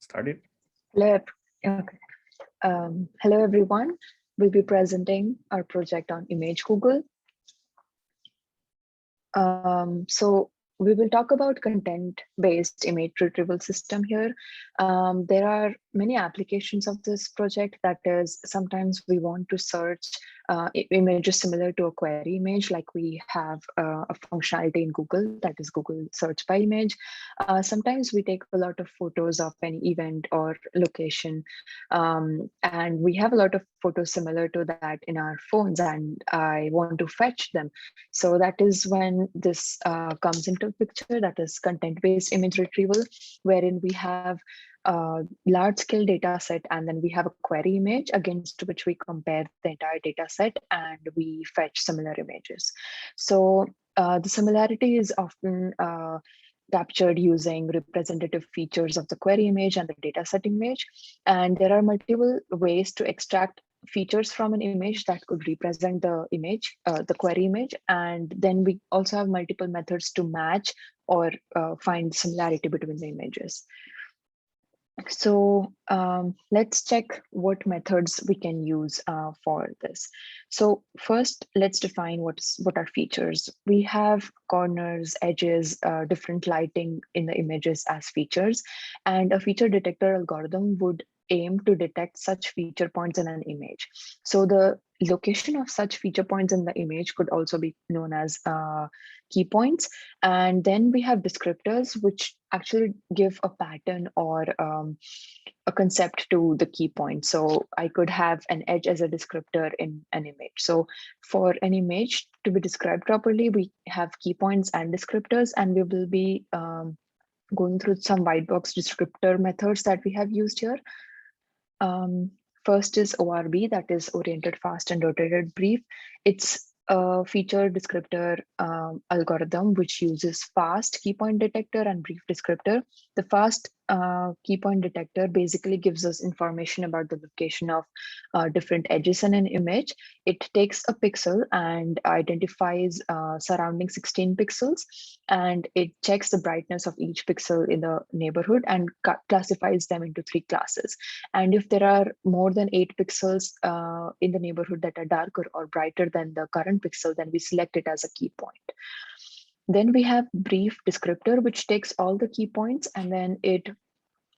started. Hello, okay. Hello everyone. We'll be presenting our project on ImageGoogle. So we will talk about content-based image retrieval system here. There are many applications of this project. That is, sometimes we want to search images similar to a query image, like we have a functionality in Google, that is Google search by image. Sometimes we take a lot of photos of any event or location, and we have a lot of photos similar to that in our phones, and I want to fetch them. So that is when this comes into picture, that is content-based image retrieval, wherein we have a large-scale data set, and then we have a query image against which we compare the entire data set and we fetch similar images. So the similarity is often captured using representative features of the query image and the dataset image. And there are multiple ways to extract features from an image that could represent the image, the query image. And then we also have multiple methods to match or find similarity between the images. So let's check what methods we can use for this. So first, let's define what are features. We have corners, edges, different lighting in the images as features, and a feature detector algorithm would aim to detect such feature points in an image. So the location of such feature points in the image could also be known as key points. And then we have descriptors, which actually give a pattern or a concept to the key point. So I could have an edge as a descriptor in an image. So for an image to be described properly, we have key points and descriptors, and we will be going through some white box descriptor methods that we have used here. First is ORB, that is oriented, fast, and rotated brief. It's a feature descriptor algorithm which uses fast key point detector and brief descriptor. The fast key point detector basically gives us information about the location of different edges in an image. It takes a pixel and identifies surrounding 16 pixels, and it checks the brightness of each pixel in the neighborhood and classifies them into 3 classes. And if there are more than 8 pixels in the neighborhood that are darker or brighter than the current pixel, then we select it as a key point. Then we have brief descriptor, which takes all the key points and then it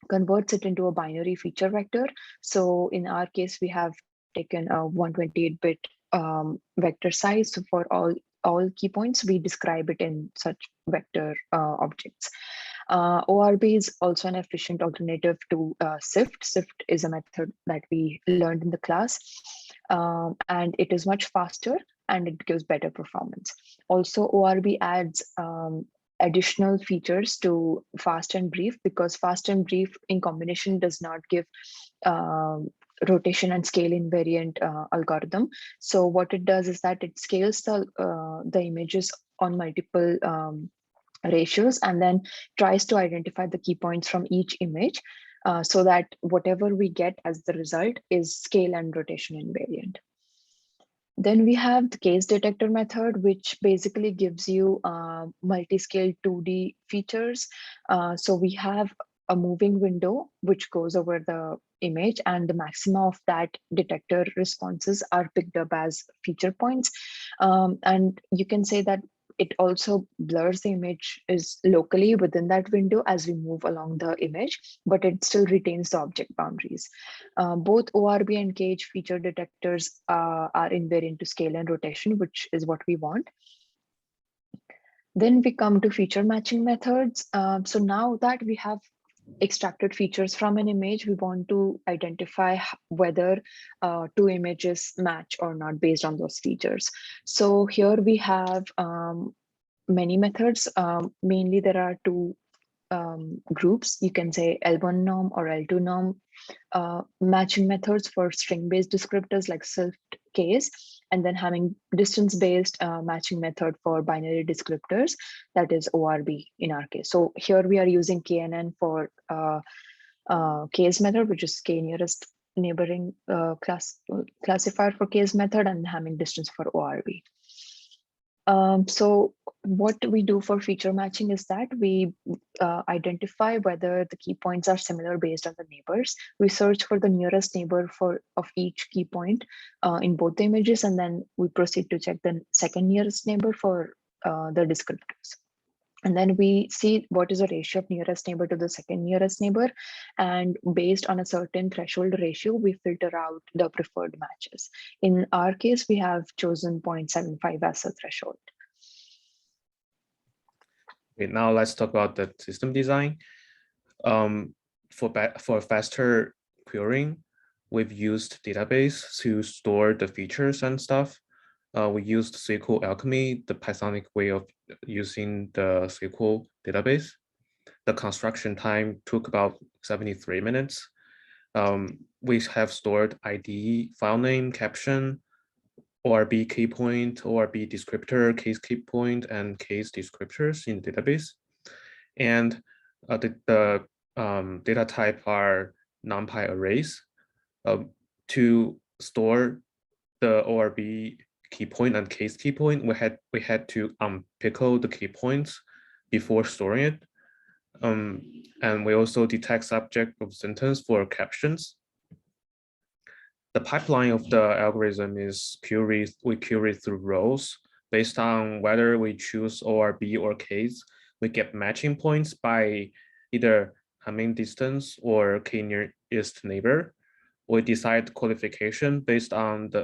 converts it into a binary feature vector. So in our case, we have taken a 128-bit vector size. So for all key points, we describe it in such vector objects. ORB is also an efficient alternative to SIFT. SIFT is a method that we learned in the class, and it is much faster and it gives better performance. Also, ORB adds additional features to fast and brief, because fast and brief in combination does not give rotation and scale invariant algorithm. So what it does is that it scales the images on multiple ratios and then tries to identify the key points from each image so that whatever we get as the result is scale and rotation invariant. Then we have the case detector method, which basically gives you multi-scale 2D features. So we have a moving window which goes over the image, and the maxima of that detector responses are picked up as feature points. And you can say that it also blurs the image is locally within that window as we move along the image, but it still retains the object boundaries. Both ORB and KH feature detectors are invariant to scale and rotation, which is what we want. Then we come to feature matching methods. So now that we have extracted features from an image, we want to identify whether 2 images match or not based on those features. So here we have many methods. Mainly there are 2 groups. You can say L1 norm or L2 norm matching methods for string-based descriptors like SIFT, case, and then having distance-based matching method for binary descriptors, that is ORB in our case. So here we are using KNN for case method, which is K nearest neighboring classifier for case method, and having distance for ORB. So what we do for feature matching is that we identify whether the key points are similar based on the neighbors. We search for the nearest neighbor of each key point in both the images, and then we proceed to check the second nearest neighbor for the descriptors. And then we see what is the ratio of nearest neighbor to the second nearest neighbor. And based on a certain threshold ratio, we filter out the preferred matches. In our case, we have chosen 0.75 as a threshold. Okay, now let's talk about the system design. For faster querying, we've used database to store the features and stuff. We used SQL Alchemy, the Pythonic way of using the SQL database. The construction time took about 73 minutes. We have stored ID, file name, caption, ORB key point, ORB descriptor, case key point, and case descriptors in the database. And the data type are NumPy arrays. To store the ORB key point and case key point, we had to unpickle the key points before storing it. And we also detect subject of sentence for captions. The pipeline of the algorithm is we query through rows based on whether we choose ORB or case. We get matching points by either coming distance or key nearest neighbor. We decide qualification based on the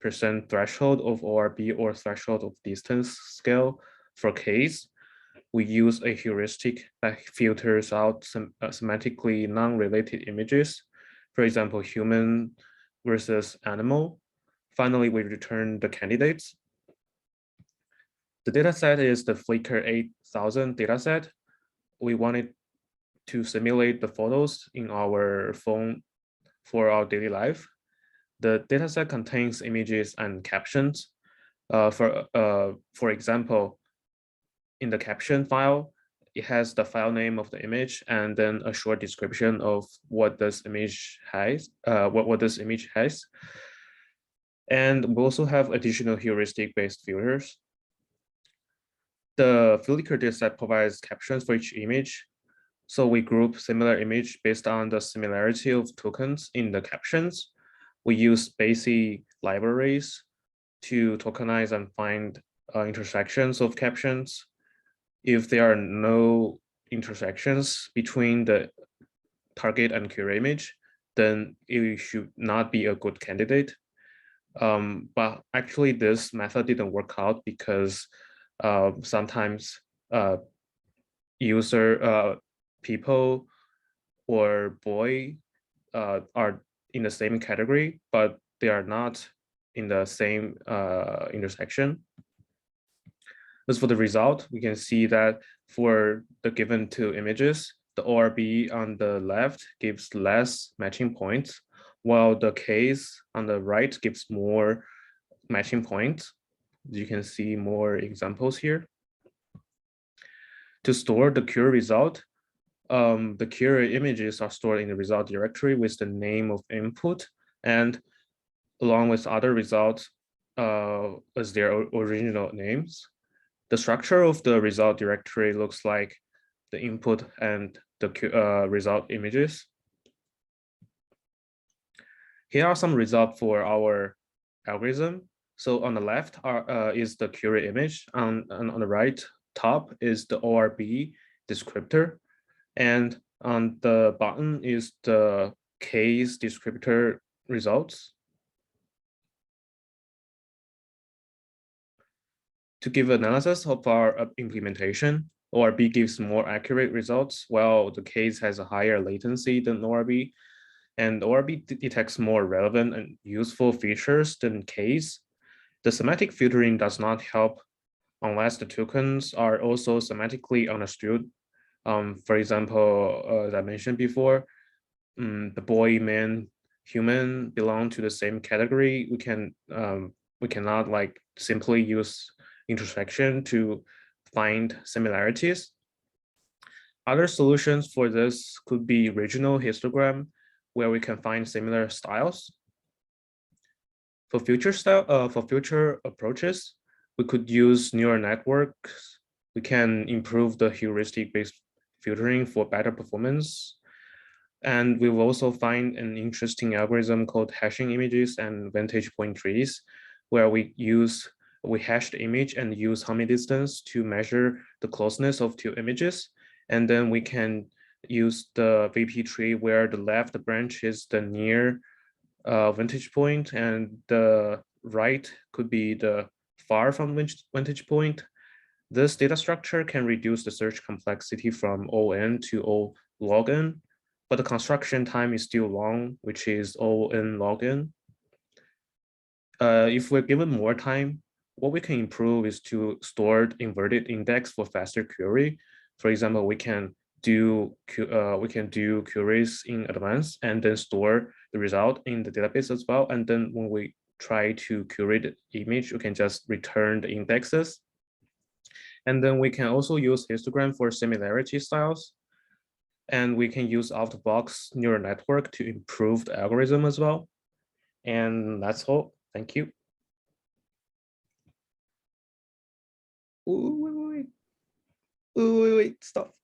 n% threshold of ORB or threshold of distance scale for case. We use a heuristic that filters out some semantically non-related images, for example, human versus animal. Finally, we return the candidates. The dataset is the Flickr 8000 dataset. We wanted to simulate the photos in our phone for our daily life. The dataset contains images and captions. For example, in the caption file, it has the file name of the image and then a short description of what this image has. And we also have additional heuristic-based filters. The Flickr dataset provides captions for each image. So we group similar image based on the similarity of tokens in the captions. We use basic libraries to tokenize and find intersections of captions. If there are no intersections between the target and query image, then it should not be a good candidate. But actually this method didn't work out because sometimes people or boy are in the same category, but they are not in the same intersection. As for the result, we can see that for the given two images, the ORB on the left gives less matching points, while the case on the right gives more matching points. You can see more examples here. To store the query result, the query images are stored in the result directory with the name of input and along with other results as their original names. The structure of the result directory looks like the input and the result images. Here are some results for our algorithm. So on the left is the query image, and on the right top is the ORB descriptor, and on the bottom is the case descriptor results. To give analysis of our implementation, ORB gives more accurate results, while the case has a higher latency than ORB, and ORB detects more relevant and useful features than case. The semantic filtering does not help unless the tokens are also semantically understood. For example, as I mentioned before, the boy, man, human belong to the same category. We cannot like simply use intersection to find similarities. Other solutions for this could be regional histogram, where we can find similar styles. For future approaches, we could use neural networks. We can improve the heuristic-based filtering for better performance. And we will also find an interesting algorithm called hashing images and vantage point trees, where we hash the image and use homing distance to measure the closeness of two images. And then we can use the VP tree where the left branch is the near vantage point and the right could be the far from vantage point. This data structure can reduce the search complexity from O(n) to O log n, but the construction time is still long, which is O(n) log n. If we're given more time, what we can improve is to store inverted index for faster query. For example, we can do queries in advance and then store the result in the database as well. And then when we try to query the image, we can just return the indexes. And then we can also use histogram for similarity styles. And we can use out-of-box neural network to improve the algorithm as well. And that's all. Thank you. Wait, stop.